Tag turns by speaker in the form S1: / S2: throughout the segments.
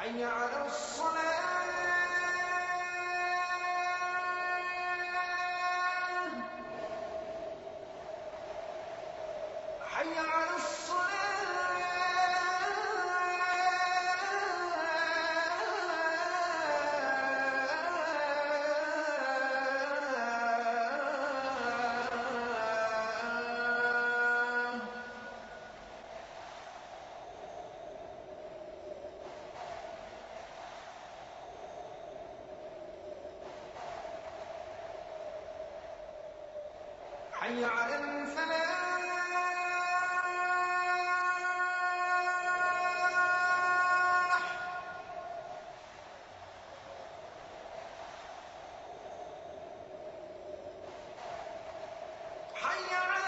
S1: حي على الصلاة حي على حي على الفلاح حي على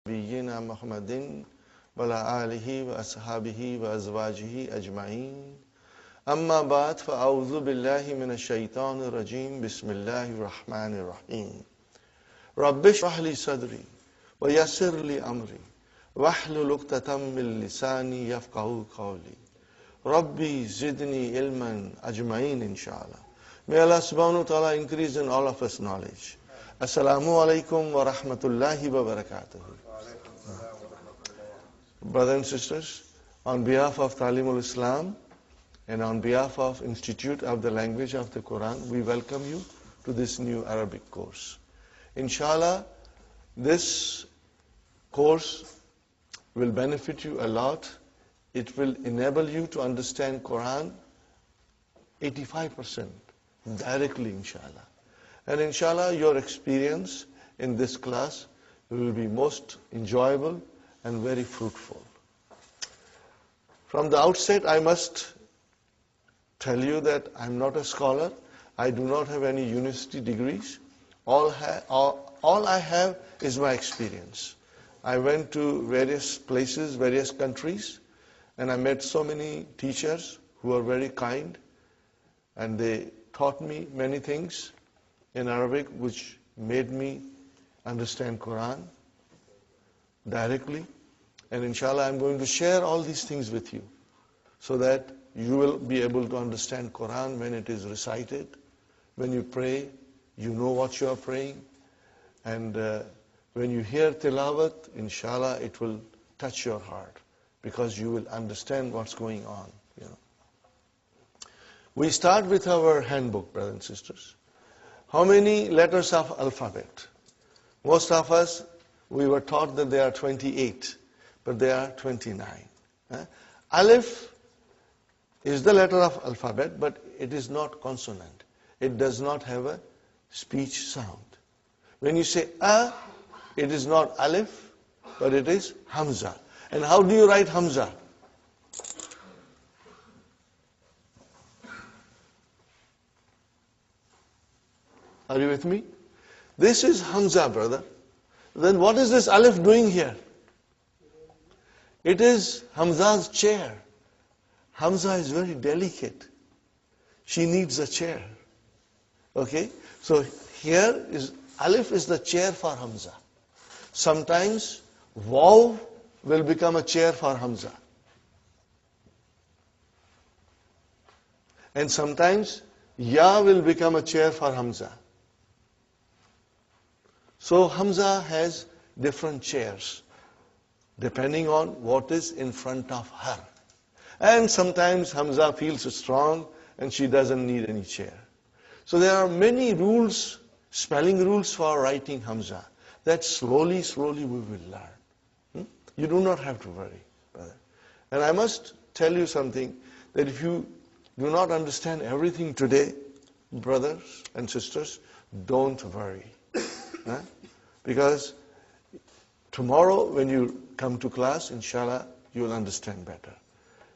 S2: نبينا محمد وعلى آله وأصحابه وأزواجه أجمعين أما بعد فأعوذ بالله من الشيطان الرجيم بسم الله الرحمن الرحيم رب اشرح لي صدري ويسر لي أمري واحلل عقدة من لساني يفقهوا قولي ربي زدني علما أجمعين inshallah. May Allah subhanahu wa ta'ala increase in all of us knowledge. Assalamu alaikum wa rahmatullahi wa barakatuh. Brothers and sisters, on behalf of Talimul Islam and on behalf of Institute of the Language of the Quran, we welcome you to this new Arabic course. Inshallah, this course will benefit you a lot. It will enable you to understand Quran 85% directly, inshallah. And inshallah, your experience in this class will be most enjoyable and very fruitful. From the outset, I must tell you that I'm not a scholar. I do not have any university degrees. All I have is my experience. I went to various places, various countries, and I met so many teachers who are very kind, and they taught me many things in Arabic which made me understand Quran directly. And inshallah, I'm going to share all these things with you so that you will be able to understand Quran when it is recited. When you pray, you know what you are praying. And when you hear tilawat, inshallah, it will touch your heart because you will understand what's going on. We start with our handbook, brothers and sisters. How many letters of alphabet? Most of us, we were taught that there are 28, but there are 29. Alif is the letter of alphabet, but it is not consonant. It does not have a speech sound. When you say a, it is not alif, but it is hamza. And how do you write hamza? Are you with me? This is hamza, brother. Then what is this alif doing here? It is Hamza's chair. Hamza is very delicate. She needs a chair. Okay? So here is alif is the chair for Hamza. Sometimes waw will become a chair for Hamza. And sometimes ya will become a chair for Hamza. So Hamza has different chairs depending on what is in front of her. And sometimes Hamza feels strong and she doesn't need any chair. So there are many rules, spelling rules for writing Hamza that slowly we will learn. You do not have to worry, brother. And I must tell you something, that if you do not understand everything today, brothers and sisters, don't worry. Because tomorrow when you come to class, inshallah, you will understand better.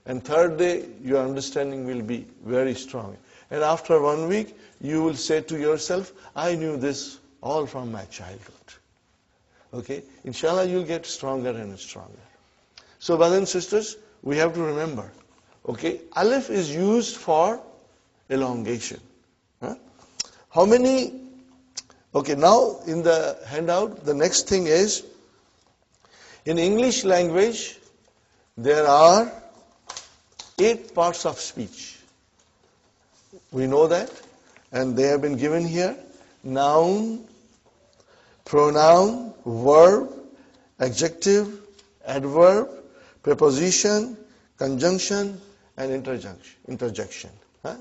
S2: And third day, your understanding will be very strong. And after 1 week, you will say to yourself, I knew this all from my childhood. Okay? Inshallah, you'll get stronger and stronger. So, brothers and sisters, we have to remember, okay, alif is used for elongation. How many, okay, now in the handout, the next thing is, in English language, there are 8 parts of speech. We know that, and they have been given here. Noun, pronoun, verb, adjective, adverb, preposition, conjunction, and interjection.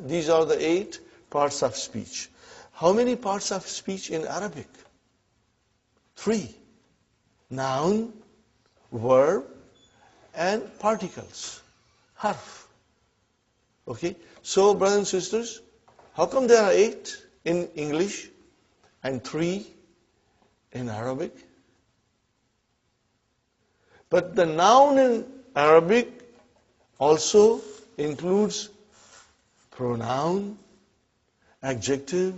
S2: These are the 8 parts of speech. How many parts of speech in Arabic? 3. Noun, verb, and particles. Harf. Okay? So, brothers and sisters, how come there are 8 in English and 3 in Arabic? But the noun in Arabic also includes pronoun, adjective,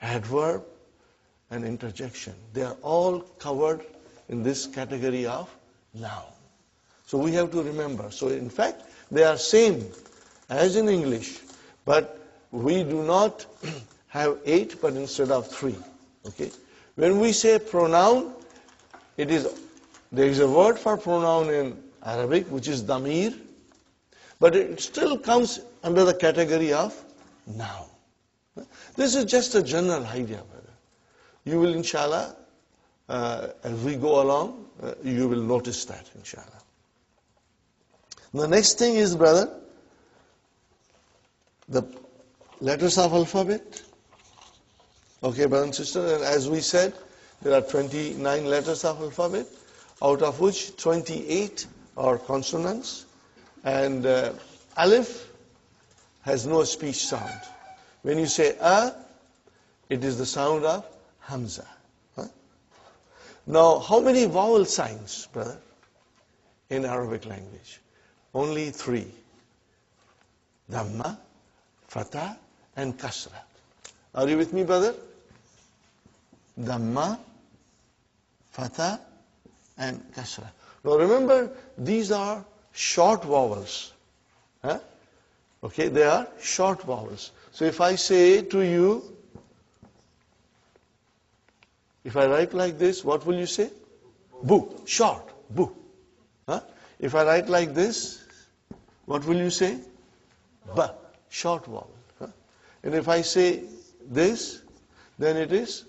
S2: adverb, and interjection. They are all covered in this category of noun. So we have to remember. So in fact, they are same as in English, but we do not have 8, but instead of 3. Okay? When we say pronoun, there is a word for pronoun in Arabic, which is damir, but it still comes under the category of noun. This is just a general idea, brother. You will, inshallah, as we go along, you will notice that, inshallah. The next thing is, brother, the letters of alphabet. Okay, brother and sister, and as we said, there are 29 letters of alphabet, out of which 28 are consonants, and alif has no speech sound. When you say a, it is the sound of hamza. Now, how many vowel signs, brother, in Arabic language? Only 3. Dhamma, fatha, and kasra. Are you with me, brother? Dhamma, fatha, and kasra. Now remember, these are short vowels. Okay, they are short vowels. So if I say to you, if I write like this, what will you say? Bu, short, bu. If I write like this, what will you say? Ba, short vowel. And if I say this, then it is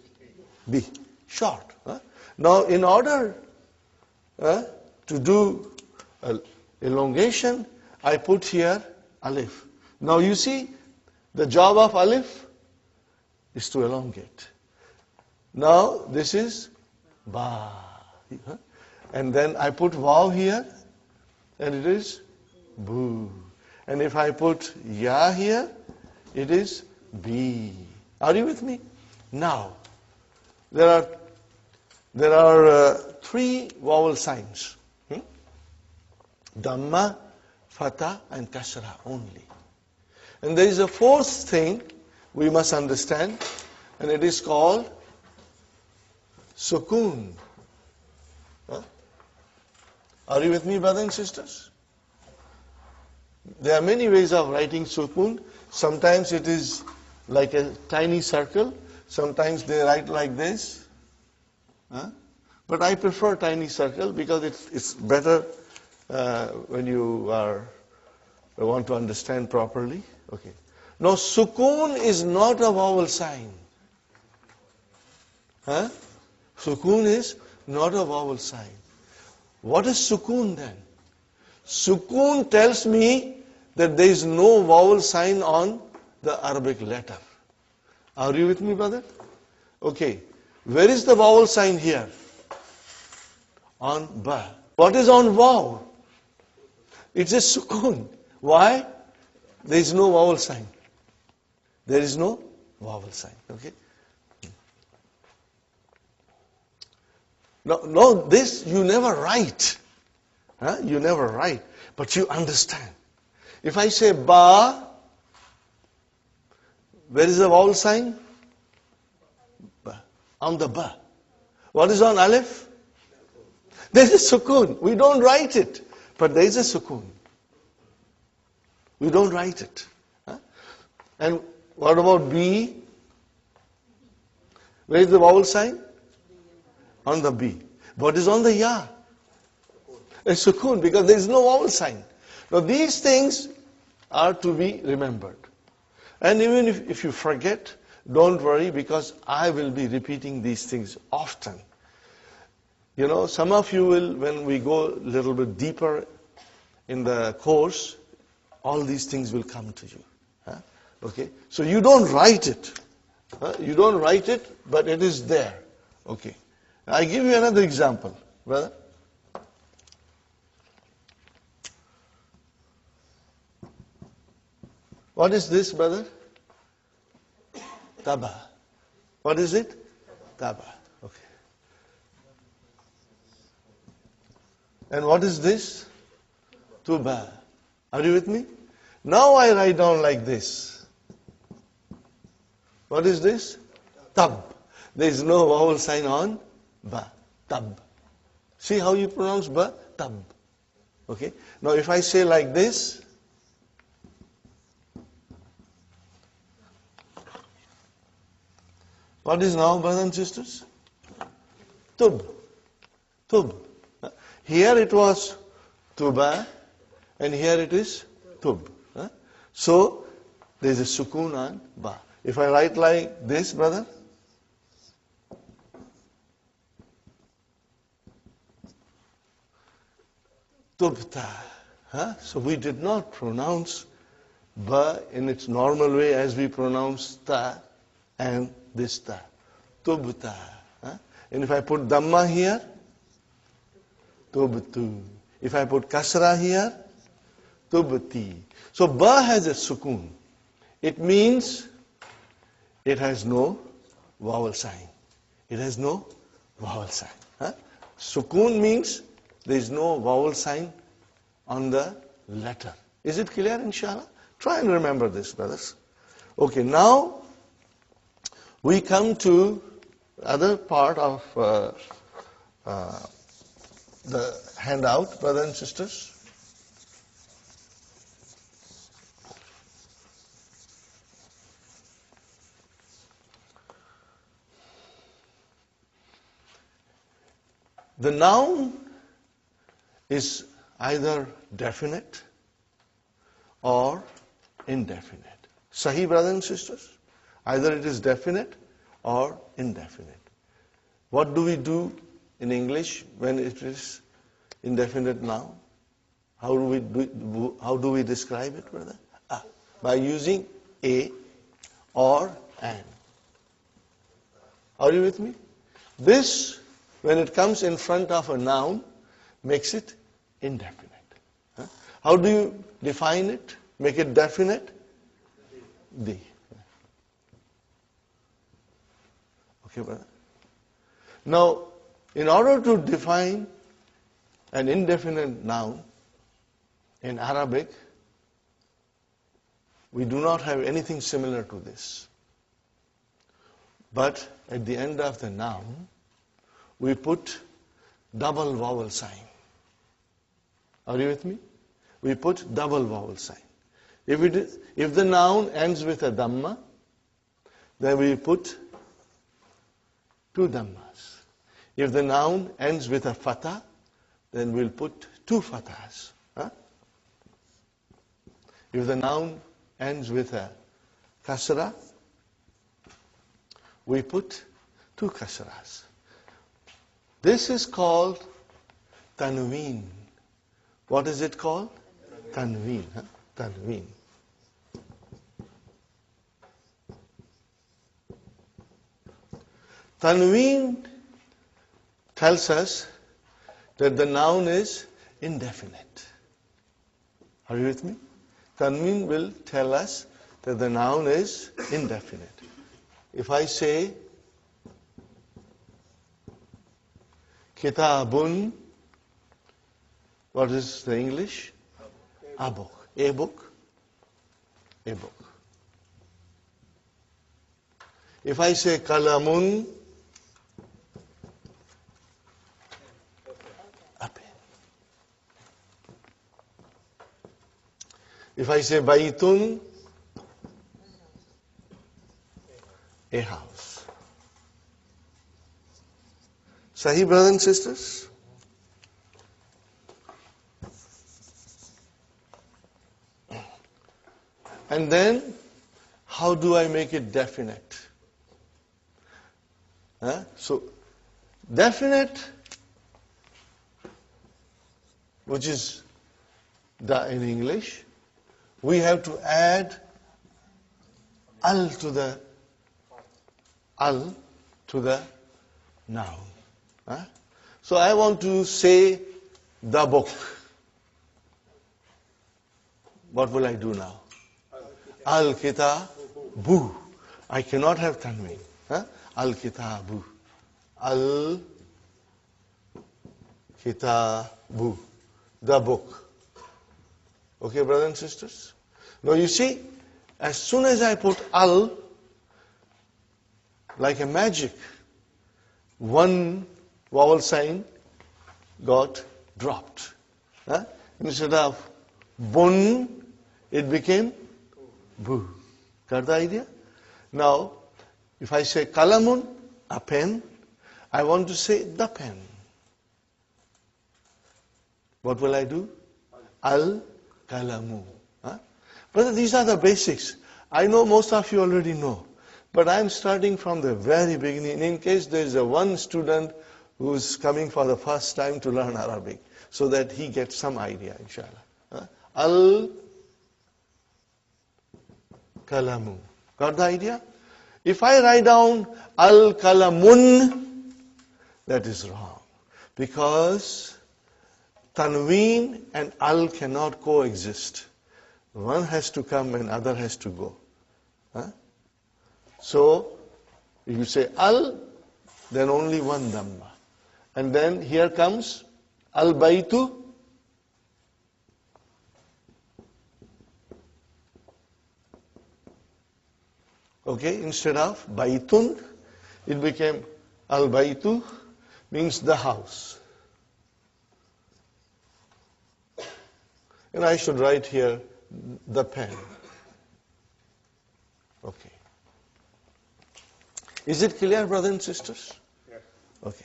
S2: bi, short. Now in order to do elongation, I put here alif. Now you see, the job of alif is to elongate. Now this is ba. And then I put vav here, and it is bu. And if I put ya here, it is bi. Are you with me? Now, there are there are 3 vowel signs. Dhamma, Fatha and Kasra only. And there is a 4th thing we must understand, and it is called Sukoon. Are you with me, brothers and sisters? There are many ways of writing Sukoon. Sometimes it is like a tiny circle. Sometimes they write like this. But I prefer tiny circle because it's better when you want to understand properly. Okay. Now, Sukoon is not a vowel sign. Sukoon is not a vowel sign. What is Sukoon then? Sukoon tells me that there is no vowel sign on the Arabic letter. Are you with me, brother? Okay. Where is the vowel sign here? On ba. What is on vav? It's a Sukoon. Why? There is no vowel sign. There is no vowel sign. Okay. No, this you never write. You never write, but you understand. If I say ba, where is the vowel sign? Ba. On the ba. What is on alif? There is a sukoon. We don't write it, but there is a sukoon. We don't write it. And what about B? Where is the vowel sign? On the B. What is on the ya? A sukoon, because there is no vowel sign. Now these things are to be remembered. And even if you forget, don't worry, because I will be repeating these things often. You know, some of you will, when we go a little bit deeper in the course, all these things will come to you. Okay? So you don't write it. You don't write it, but it is there. Okay. I give you another example, brother. What is this, brother? Taba. What is it? Taba. Okay. And what is this? Tuba. Are you with me? Now I write down like this. What is this? Tab. There is no vowel sign on ba. Tab. See how you pronounce ba? Tab. Okay. Now if I say like this, what is now, brothers and sisters? Tub. Tub. Here it was tuba, and here it is tub. So there is a sukoon on ba. If I write like this, brother, tubta. So we did not pronounce ba in its normal way as we pronounce ta and this ta. Tubta. And if I put dhamma here, tubtu. If I put kasra here, tubti. So ba has a sukoon. It means it has no vowel sign. It has no vowel sign. Sukoon means there is no vowel sign on the letter. Is it clear, inshallah? Try and remember this, brothers. Okay, now we come to other part of the handout, brothers and sisters. The noun is either definite or indefinite. Sahih, brothers and sisters? Either it is definite or indefinite. What do we do in English when it is indefinite noun? How do we describe it, brother? By using a or an. Are you with me? This, when it comes in front of a noun, makes it indefinite. How do you define it? Make it definite? The. Okay, brother. Now, In order to define an indefinite noun in Arabic, we do not have anything similar to this. But at the end of the noun, we put double vowel sign. Are you with me? We put double vowel sign. If the noun ends with a dhamma, then we put two dhammas. If the noun ends with a fatha, then we'll put two fathas. Huh? If the noun ends with a kasra, we put two kasras. This is called tanween. What is it called? Tanween. Huh? Tanween. Tanween tells us that the noun is indefinite. Are you with me? Tanween will tell us that the noun is indefinite. If I say kitabun, what is the English? A book. A book. A book. If I say kalamun, a pen. If I say baytun, a house. Sahih, brothers and sisters? And then, how do I make it definite? So, definite, which is da in English, we have to add al to the noun. So I want to say the book. What will I do now? Al-kitabu. I cannot have tanween. Al-kitabu. Al-kitabu. The book. Okay, brothers and sisters? Now you see, as soon as I put al, like a magic, one vowel sign got dropped. Instead of bun, it became bu. Got the idea? Now, if I say kalamun, a pen, I want to say the pen. What will I do? Al-kalamu. Brother, these are the basics. I know most of you already know. But I'm starting from the very beginning, in case there is one student who's coming for the first time to learn Arabic, so that he gets some idea, inshallah. Al-kalamu. Got the idea? If I write down al-kalamun, that is wrong. Because tanween and al cannot coexist. One has to come and other has to go. So, if you say al, then only one dhamma. And then here comes al-baytu. Okay, instead of baytun, it became al-baytu, means the house. And I should write here the pen. Okay. Is it clear, brothers and sisters? Yes. Okay.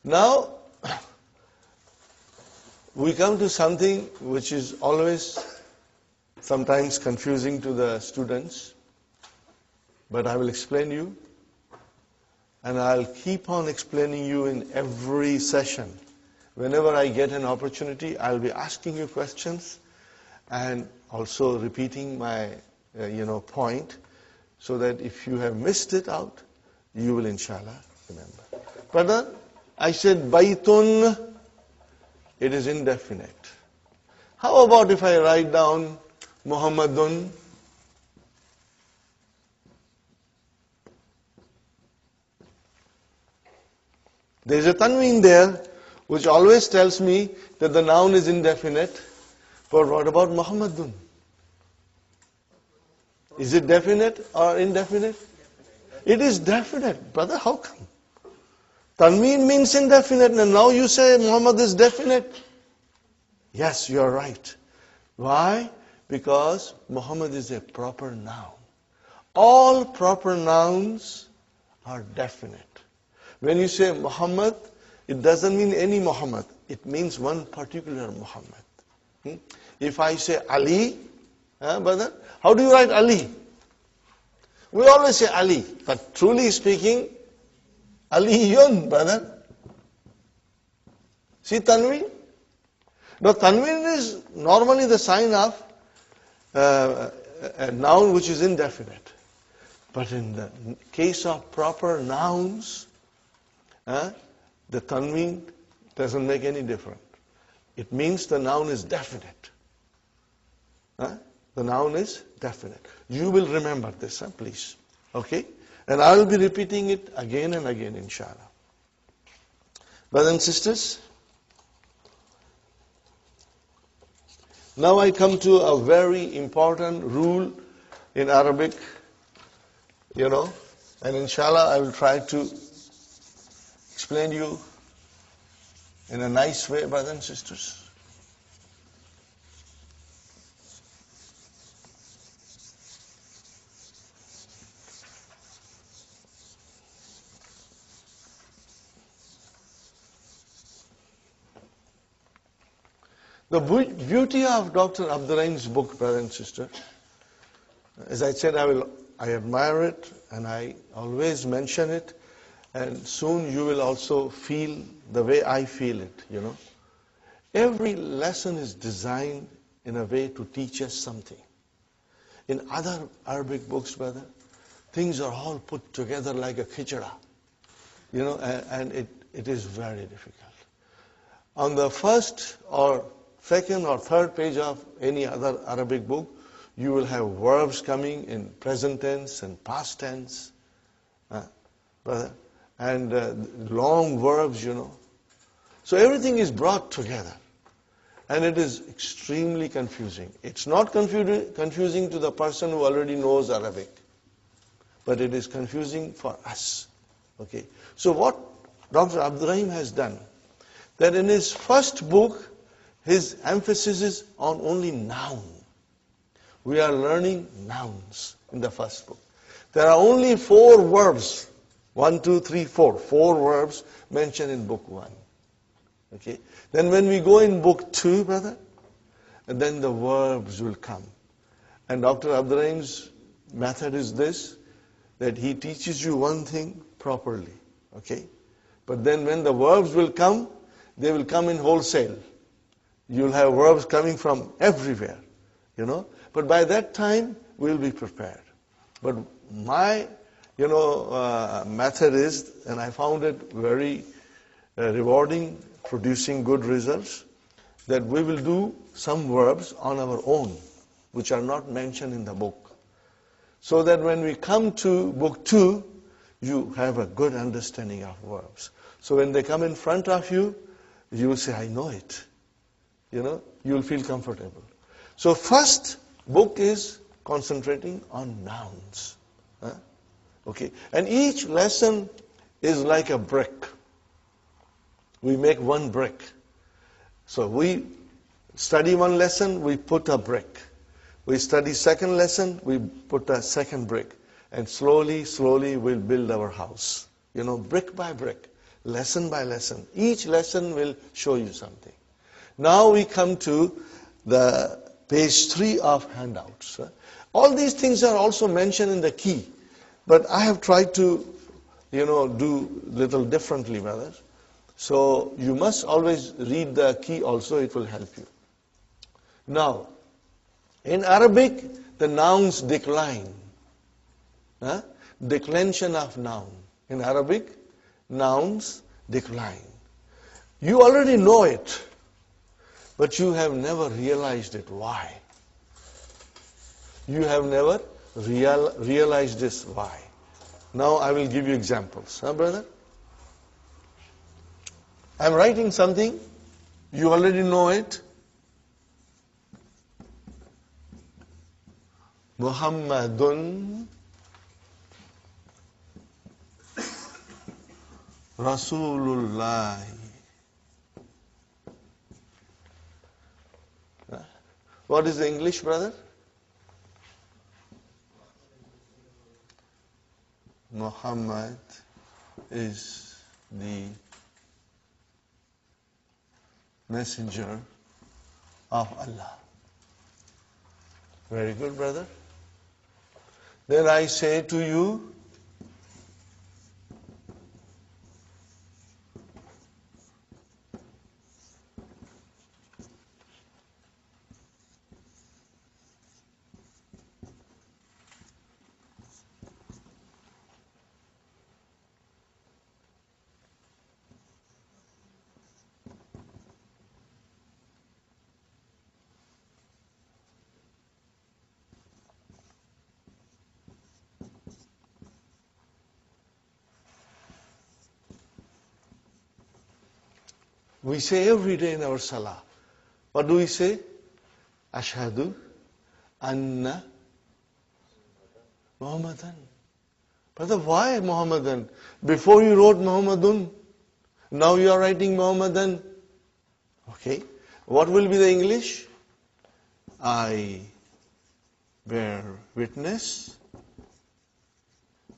S2: Now, we come to something which is always sometimes confusing to the students, but I will explain you, and I'll keep on explaining you in every session. Whenever I get an opportunity, I'll be asking you questions and also repeating my point, so that if you have missed it out, you will inshallah remember. Brother, I said baytun, it is indefinite. How about if I write down Muhammadun? There is a tanween there, which always tells me that the noun is indefinite. But what about Muhammadun? Is it definite or indefinite? It is definite. Brother, how come? Tanween means indefinite, and now you say Muhammad is definite. Yes, you are right. Why? Because Muhammad is a proper noun. All proper nouns are definite. When you say Muhammad, it doesn't mean any Muhammad. It means one particular Muhammad. If I say Ali, brother, how do you write Ali? We always say Ali, but truly speaking, Aliyun, brother. See Tanween? Now Tanween is normally the sign of a noun which is indefinite. But in the case of proper nouns, the Tanween doesn't make any difference. It means the noun is definite. The noun is definite. You will remember this, please. Okay? And I will be repeating it again and again, inshallah. Brothers and sisters, now I come to a very important rule in Arabic, and inshallah I will try to explain you in a nice way, brothers and sisters. The beauty of Dr. Abdul Rahim's book, brother and sister, as I said, I admire it and I always mention it, and soon you will also feel the way I feel it, Every lesson is designed in a way to teach us something. In other Arabic books, brother, things are all put together like a khichda, and it is very difficult. On the first or second or third page of any other Arabic book, you will have verbs coming in present tense and past tense, and long verbs, So everything is brought together, and it is extremely confusing. It's not confusing to the person who already knows Arabic, but it is confusing for us. Okay. So what Dr. Abdul Rahim has done, that in his first book, his emphasis is on only noun. We are learning nouns in the first book. There are only 4 verbs. 1, 2, 3, 4. 4 verbs mentioned in book 1. Okay. Then when we go in book 2, brother, and then the verbs will come. And Dr. Abdul Rahim's method is this, that he teaches you one thing properly. Okay. But then when the verbs will come, they will come in wholesale. You'll have verbs coming from everywhere, But by that time, we'll be prepared. But my, method is, and I found it very rewarding, producing good results, that we will do some verbs on our own, which are not mentioned in the book. So that when we come to book 2, you have a good understanding of verbs. So when they come in front of you, you will say, I know it. You'll feel comfortable. So first book is concentrating on nouns. Okay. And each lesson is like a brick. We make one brick. So we study one lesson, we put a brick. We study second lesson, we put a second brick. And slowly, slowly we'll build our house. Brick by brick, lesson by lesson. Each lesson will show you something. Now we come to the page 3 of handouts. All these things are also mentioned in the key, but I have tried to, do little differently, brother. So you must always read the key also, it will help you. Now, in Arabic, the nouns decline. Declension of noun. In Arabic, nouns decline. You already know it. But you have never realized it. Why? You have never realized this. Why? Now I will give you examples. Brother? I'm writing something, you already know it. Muhammadun Rasulullah. What is the English, brother? Muhammad is the messenger of Allah. Very good, brother. Then I say to you, we say every day in our salah. What do we say? Ashhadu anna Muhammadan. Brother, why Muhammadan? Before you wrote Muhammadun, now you are writing Muhammadan. Okay. What will be the English? I bear witness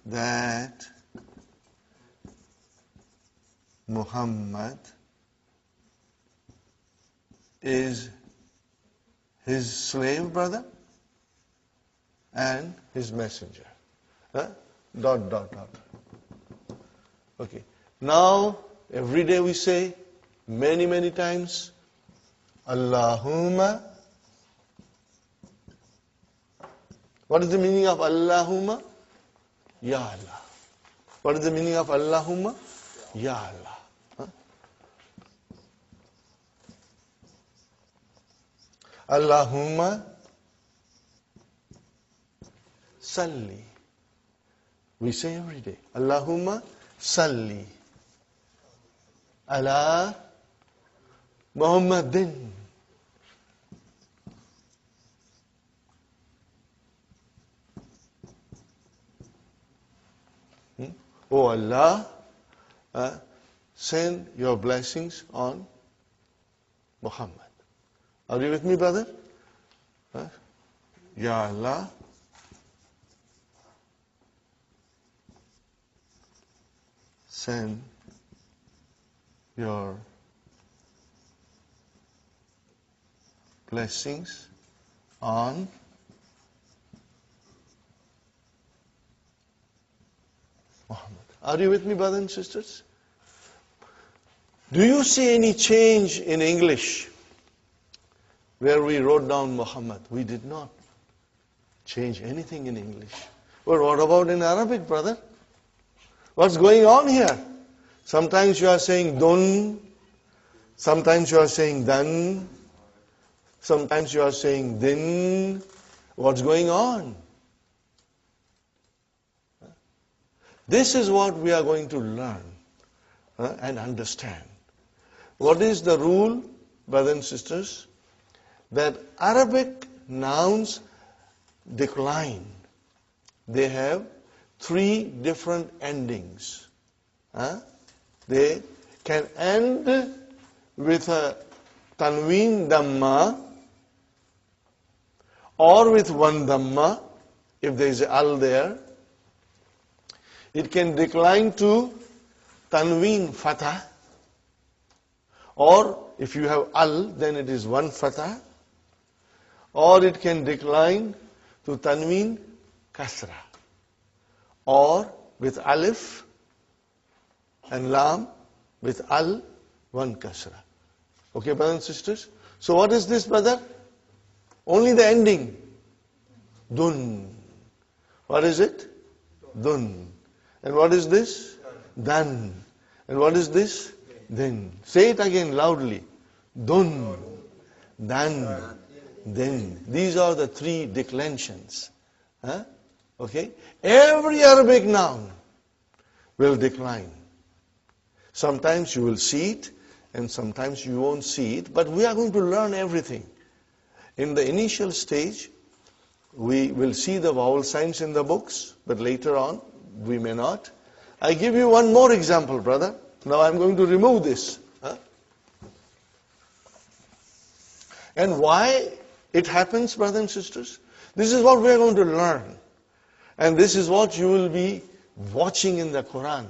S2: that Muhammad is his slave, brother, and his messenger. Dot, dot, dot. Okay. Now, every day we say, many, many times, Allahumma. What is the meaning of Allahumma? Ya Allah. What is the meaning of Allahumma? Ya Allah. Allahumma salli. We say every day, Allahumma salli ala Muhammadin. Oh Allah, send your blessings on Muhammad. Are you with me, brother? Ya Allah, send your blessings on Muhammad. Are you with me, brothers and sisters? Do you see any change in English where we wrote down Muhammad? We did not change anything in English. But what about in Arabic, brother? What's going on here? Sometimes you are saying dun, sometimes you are saying dan, sometimes you are saying din. What's going on? This is what we are going to learn and understand. What is the rule, brothers and sisters? That Arabic nouns decline. They have 3 different endings. They can end with a tanween dhamma or with one dhamma if there is al there. It can decline to tanween fatah, or if you have al, then it is one fatah, or it can decline to tanween kasra, or with alif and lam, with al, one kasra. Okay, brothers and sisters? So what is this, brother? Only the ending. Dun. What is it? Dun. And what is this? Dan. And what is this? Then. Say it again loudly. Dun. Dan. Then. These are the 3 declensions. Okay? Every Arabic noun will decline. Sometimes you will see it, and sometimes you won't see it, but we are going to learn everything. In the initial stage, we will see the vowel signs in the books, but later on, we may not. I give you one more example, brother. Now I'm going to remove this. And why it happens, brothers and sisters? This is what we are going to learn. And this is what you will be watching in the Quran.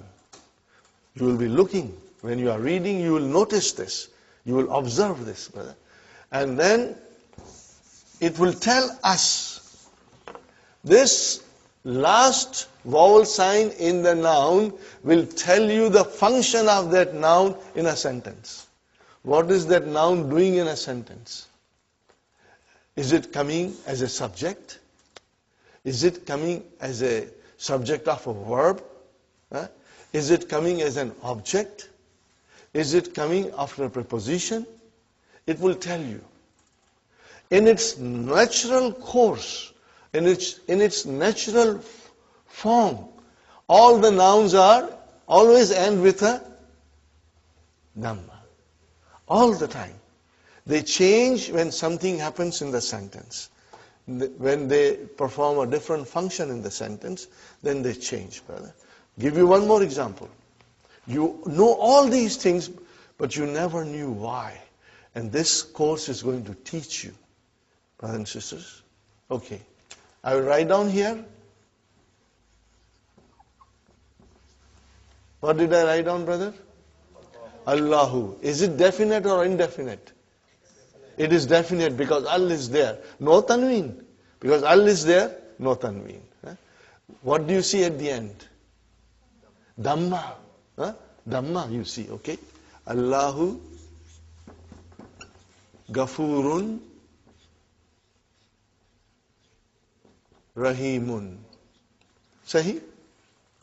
S2: You will be looking. When you are reading, you will notice this. You will observe this, brother. And then it will tell us this last vowel sign in the noun will tell you the function of that noun in a sentence. What is that noun doing in a sentence? Is it coming as a subject? Is it coming as a subject of a verb? Is it coming as an object? Is it coming after a preposition? It will tell you. In its natural course, in its natural form, all the nouns are always end with a dhamma. All the time. They change when something happens in the sentence. When they perform a different function in the sentence, then they change, brother. Give you one more example. You know all these things, but you never knew why. And this course is going to teach you, brothers and sisters. Okay. I will write down here. What did I write down, brother? Allahu. Is it definite or indefinite? It is definite because Al is there. No tanween. Because Al is there, no tanween. What do you see at the end? Dhamma. Dhamma you see, okay? Allahu Ghafurun Rahimun. Sahi?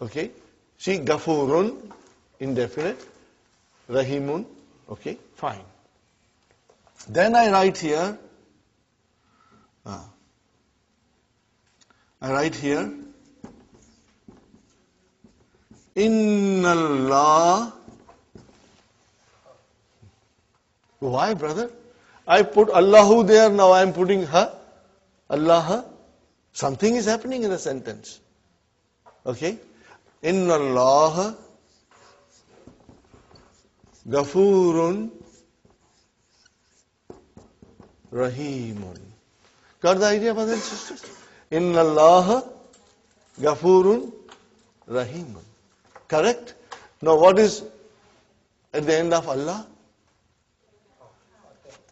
S2: Okay? See, Ghafurun, indefinite. Rahimun, okay? Fine. Then I write here, Inna Allah. Why, brother? I put Allahu there, now I am putting ha, Allah. Something is happening in the sentence. Okay? Inna Allah Ghafurun Rahimun. Got the idea, brothers and sisters? Inna Allah Ghafurun Rahimun. Correct? Now what is at the end of Allah?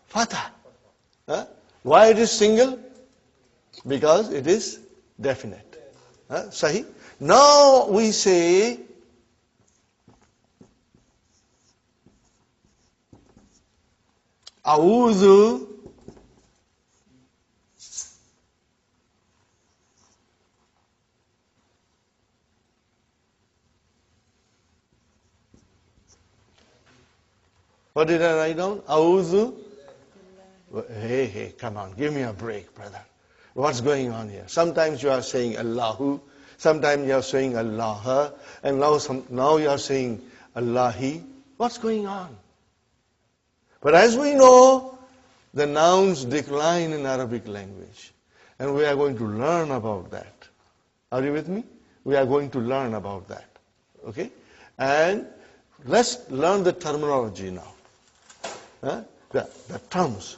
S2: Fatah. Why it is single? Because it is definite. Sahi? Now we say A'udhu What did I write down? A'udhu. Hey, come on, give me a break, brother. What's going on here? Sometimes you are saying Allahu, sometimes you are saying Allah, and now you are saying Allahi. What's going on? But as we know, the nouns decline in Arabic language. And we are going to learn about that. Are you with me? We are going to learn about that. Okay? And let's learn the terminology now. The terms.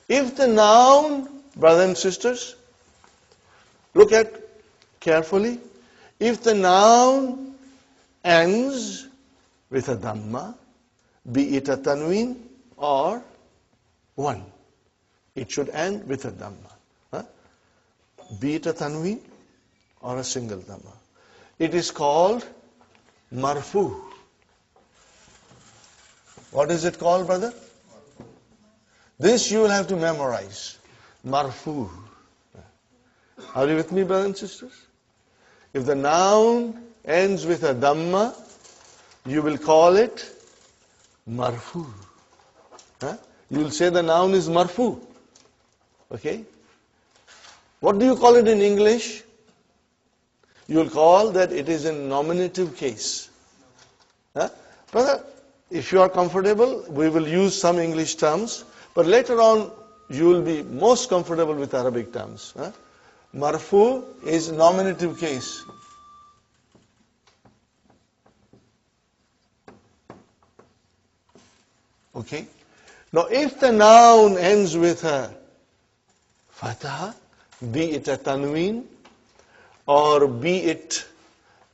S2: If the noun, brothers and sisters, look at carefully. If the noun ends with a dhamma, be it a tanween or one, it should end with a dhamma. Be it a tanween or a single dhamma. It is called marfu. What is it called, brother? This you will have to memorize. Marfu. Are you with me, brothers and sisters? If the noun ends with a dhamma, you will call it marfu. You will say the noun is marfu. Okay? What do you call it in English? You will call that it is in nominative case. Brother, if you are comfortable, we will use some English terms, but later on you will be most comfortable with Arabic terms. Marfu is nominative case. Okay. Now if the noun ends with a fatha, be it a tanween or be it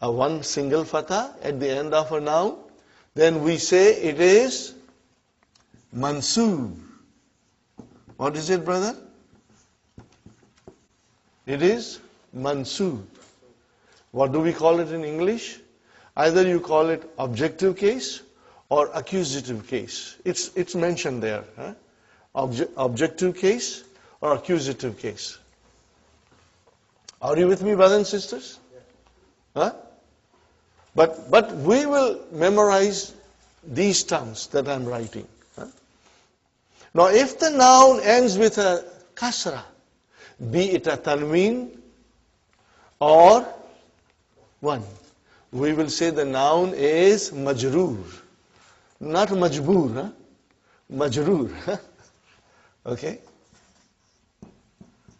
S2: a one single fatha at the end of a noun, then we say it is mansoob. What is it, brother? It is mansoob. What do we call it in English? Either you call it objective case or accusative case. It's mentioned there. Objective case or accusative case. Are you with me, brothers and sisters? But we will memorize these terms that I'm writing. Now if the noun ends with a kasra, be it a tanween or one, we will say the noun is majroor. Not majboor, majroor. Okay?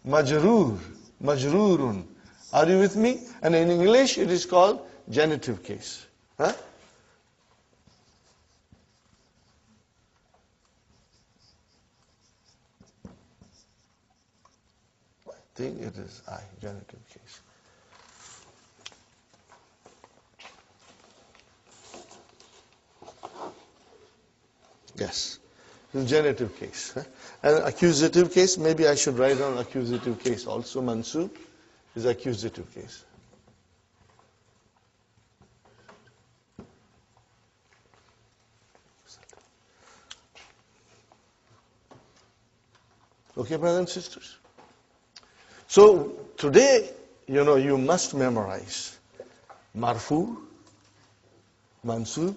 S2: Majroor, majroorun. Are you with me? And in English it is called genitive case. I think it is genitive case. Yes, the genitive case. And accusative case, maybe I should write down accusative case also. Mansoob is accusative case. Okay, brothers and sisters? So today, you must memorize marfu, mansoob,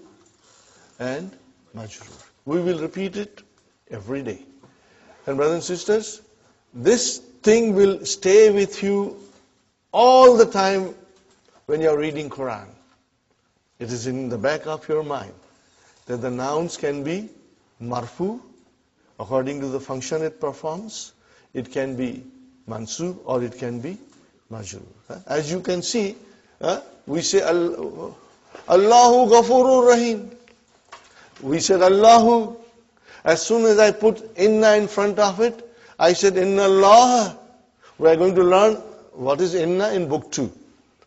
S2: and majroor. We will repeat it every day. And brothers and sisters, this thing will stay with you all the time when you are reading Quran. It is in the back of your mind that the nouns can be marfu, according to the function it performs. It can be mansoob or it can be majroor. As you can see, we say Allahu Ghafurur Rahim. We said Allahu. As soon as I put inna in front of it, I said inna Allah. We are going to learn what is inna in book 2.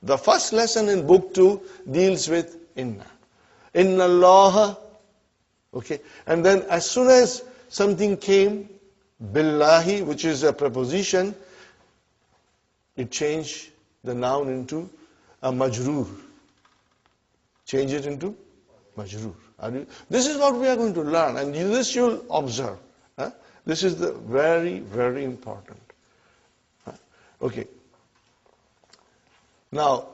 S2: The first lesson in book 2 deals with inna. Inna Allah. Okay. And then as soon as something came, billahi, which is a preposition, it changed the noun into a majroor. Change it into majroor. This is what we are going to learn, and this you'll observe. This is the very, very important. Okay. Now,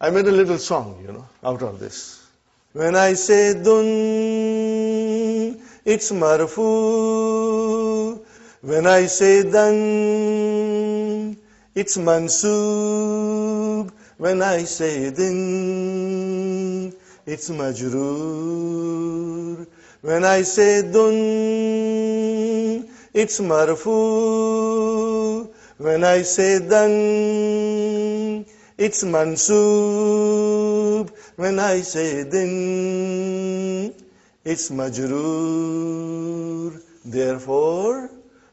S2: I made a little song, out of this. When I say dun, it's marfu. When I say dan, it's mansoob. When I say din, it's majroor. When I say dun, it's marfu. When I say dan, it's mansoob. When I say din, it's majroor. Therefore,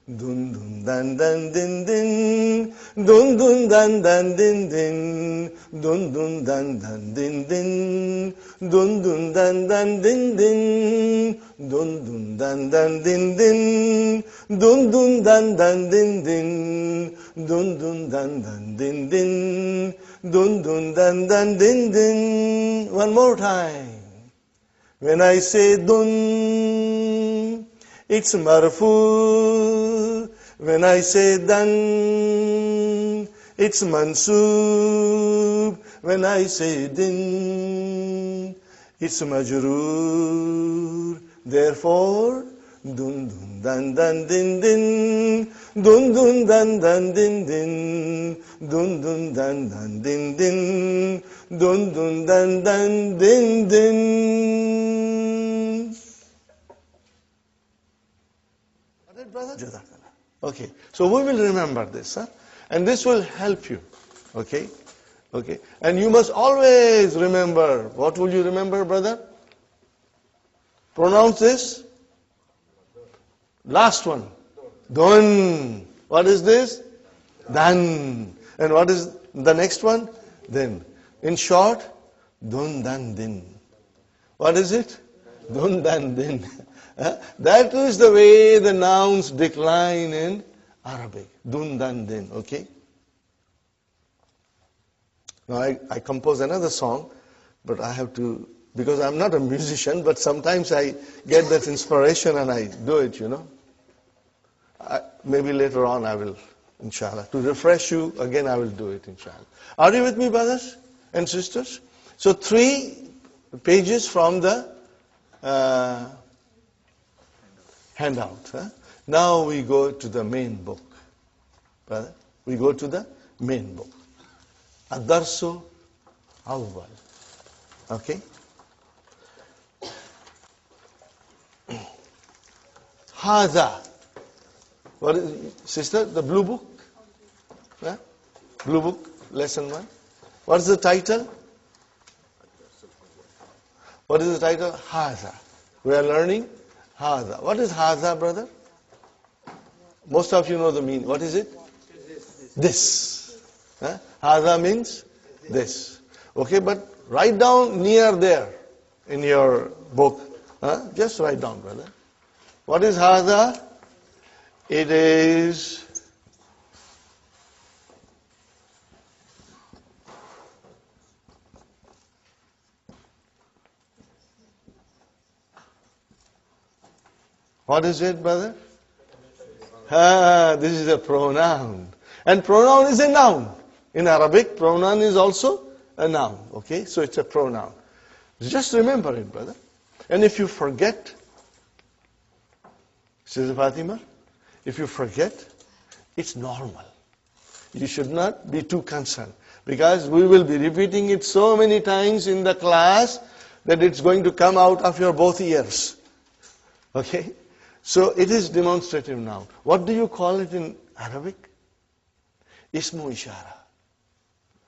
S2: dun dun dan dan din din, dun dun dan dan din din, dun dun dan dan din din, dun dun dan dan din din, dun dun dan dan din din, dun dun dan dan din din, dun dun dan dan din din, dun dun dan dan din din. One more time. When I say dun, it's marfu. When I say dan, it's mansoob. When I say din, it's majroor. Therefore, dun dun dan dan din din, dun dun dan dan din din, dun dun dan dan din din, dun dun dan dan din din. it, brother? Jazakallah. Okay, so we will remember this, huh? And this will help you. Okay? Okay. And you must always remember. What will you remember, brother? Pronounce this. Last one. Dun. What is this? Dan. And what is the next one? Then. In short, dun dan din. What is it? Dun dan din. That is the way the nouns decline in Arabic. Dun dan din. Okay? Now I compose another song, but I have to, because I'm not a musician, but sometimes I get that inspiration and I do it, you know. Maybe later on I will, inshallah. To refresh you, again I will do it, inshallah. Are you with me, brothers and sisters? So 3 pages from the handout. Huh? Now we go to the main book. Brother, we go to the main book. Ad-Darsu Awwal. Okay? Hadha. What is, sister, the blue book? Yeah? Blue book, lesson 1. What is the title? What is the title? Hadha. We are learning Hadha. What is Hadha, brother? Most of you know the meaning. What is it? This. Huh? Hadha means this. Okay, but write down near there in your book. Huh? Just write down, brother. What is Hadha? It is what is it, brother? This is a pronoun. And pronoun is a noun. In Arabic, pronoun is also a noun. Okay, so it's a pronoun. Just remember it, brother. And if you forget, Sister Fatima, if you forget, it's normal. You should not be too concerned. Because we will be repeating it so many times in the class that it's going to come out of your both ears. Okay? So it is demonstrative noun. What do you call it in Arabic? Ismu ishara.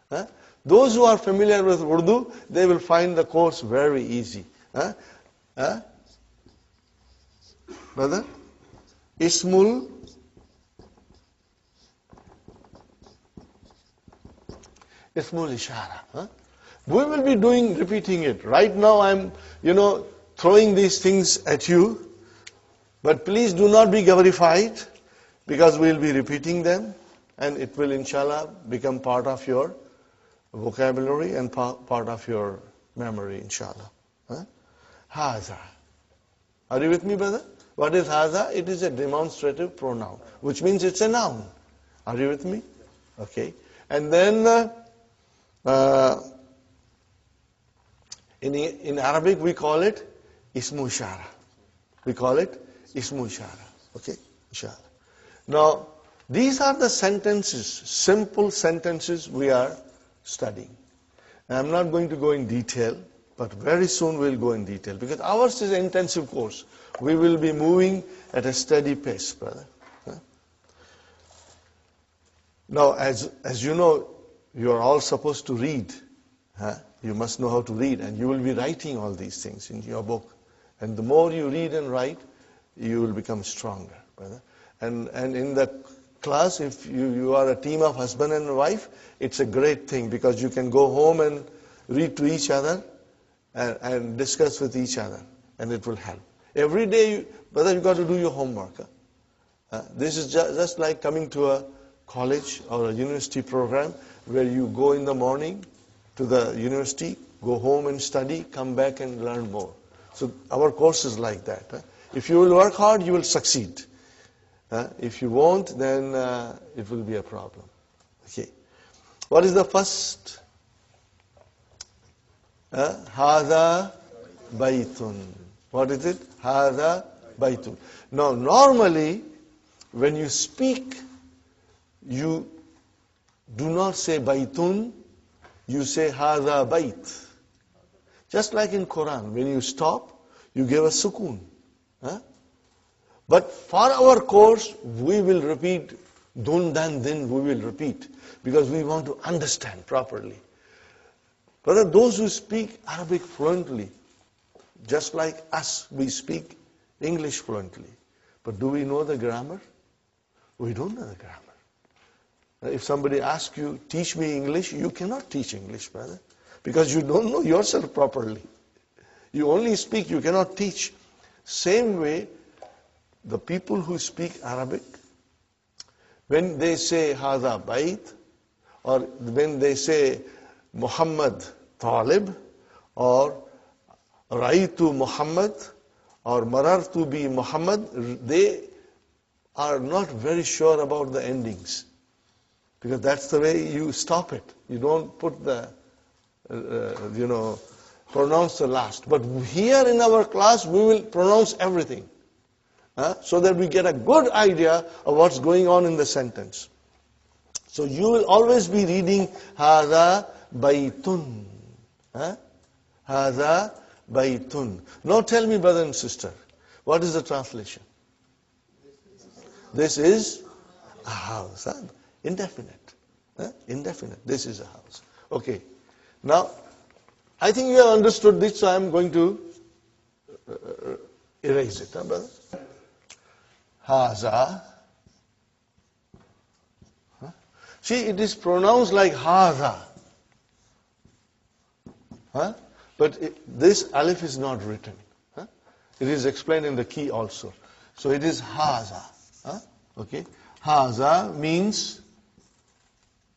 S2: Huh? Those who are familiar with Urdu, they will find the course very easy. Huh? Huh? Brother? Ismul ishara. Huh? We will be repeating it. Right now I'm, throwing these things at you. But please do not be gabarified, because we will be repeating them. And it will, inshallah, become part of your vocabulary and part of your memory, inshallah. Huh? Haza. Are you with me, brother? What is haza? It is a demonstrative pronoun, which means it's a noun. Are you with me? Okay. And then in Arabic we call it ismu ishara. We call it ismu ishara. Okay? Inshallah. Now, these are the sentences, simple sentences we are studying. And I'm not going to go in detail, but very soon we'll go in detail, because ours is an intensive course. We will be moving at a steady pace, brother. Huh? Now, as you know, you are all supposed to read. Huh? You must know how to read, and you will be writing all these things in your book. And the more you read and write, you will become stronger, brother. And in the class, if you are a team of husband and wife, it's a great thing, because you can go home and read to each other and discuss with each other, and it will help. Every day, brother, you got to do your homework. This is just like coming to a college or a university program where you go in the morning to the university, go home and study, come back and learn more. So our course is like that. If you will work hard, you will succeed. If you won't, then it will be a problem. Okay. What is the first? Hadha baytun. What is it? Hadha baytun. Now, normally, when you speak, you do not say baytun, you say hadha bayt. Just like in Quran, when you stop, you give a sukoon. But for our course, we will repeat dun, dan, din, we will repeat, because we want to understand properly. But those who speak Arabic fluently, just like us, we speak English fluently. But do we know the grammar? We don't know the grammar. If somebody asks you, teach me English, you cannot teach English, brother, because you don't know yourself properly. You only speak, you cannot teach. Same way, the people who speak Arabic, when they say Hadha Bait, or when they say Muhammad Talib, or Raitu Muhammad, or Marartu bi Muhammad, they are not very sure about the endings. Because that's the way you stop it. You don't put the, pronounce the last. But here in our class, we will pronounce everything. So that we get a good idea of what's going on in the sentence. So you will always be reading Hadha Baitun. Hadha Baitun. Now tell me, brother and sister, what is the translation? This is a house. Indefinite. Indefinite. This is a house. Okay. Now, I think you have understood this, so I am going to erase it, brother? Haza. See, it is pronounced like Haza. But this alif is not written. It is explained in the key also. So it is Haza. Okay. Haza means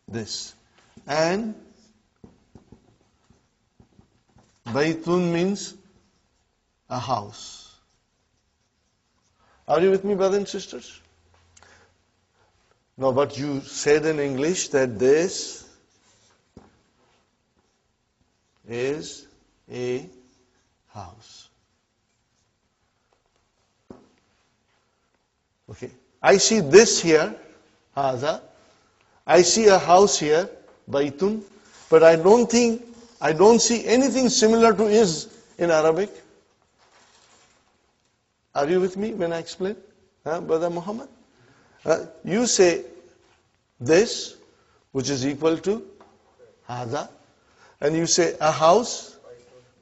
S2: this. And Baitun means a house. Are you with me, brothers and sisters? No, but you said in English that this is a house. Okay. I see this here, Haza. I see a house here, Baitun. But I don't see anything similar to is in Arabic. Are you with me when I explain? Brother Muhammad? You say this, which is equal to Hada. And you say a house,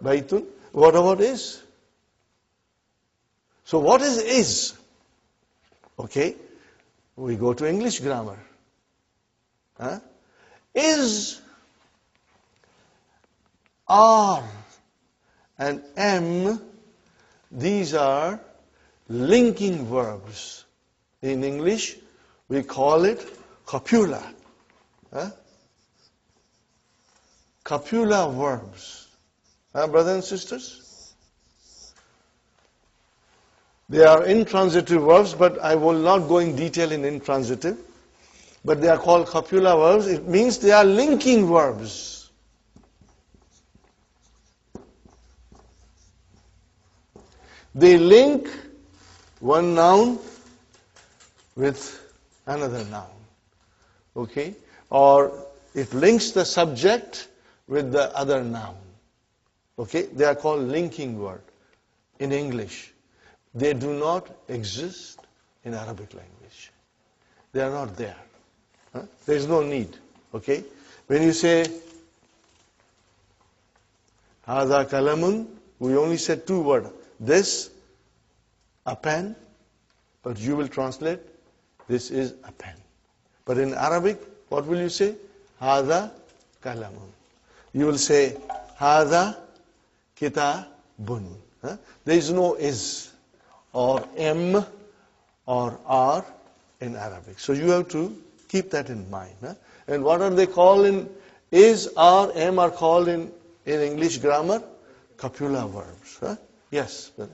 S2: Baitun. What about is? So what is? Okay. We go to English grammar. Is, are, and am, these are linking verbs. In English, we call it copula. Copula verbs. Brothers and sisters? They are intransitive verbs, but I will not go in detail in intransitive. But they are called copula verbs. It means they are linking verbs. They link one noun with another noun. Okay? Or it links the subject with the other noun. Okay? They are called linking word in English. They do not exist in Arabic language. They are not there. There is no need. Okay? When you say Hadha kalamun, we only said two words. This, a pen, but you will translate, this is a pen. But in Arabic, what will you say? Hadha kalamun. You will say Hadha kitabun. There is no is or am or are in Arabic. So you have to keep that in mind. And what are they called in is, are, am are called in English grammar? Copula verbs. Yes, brother.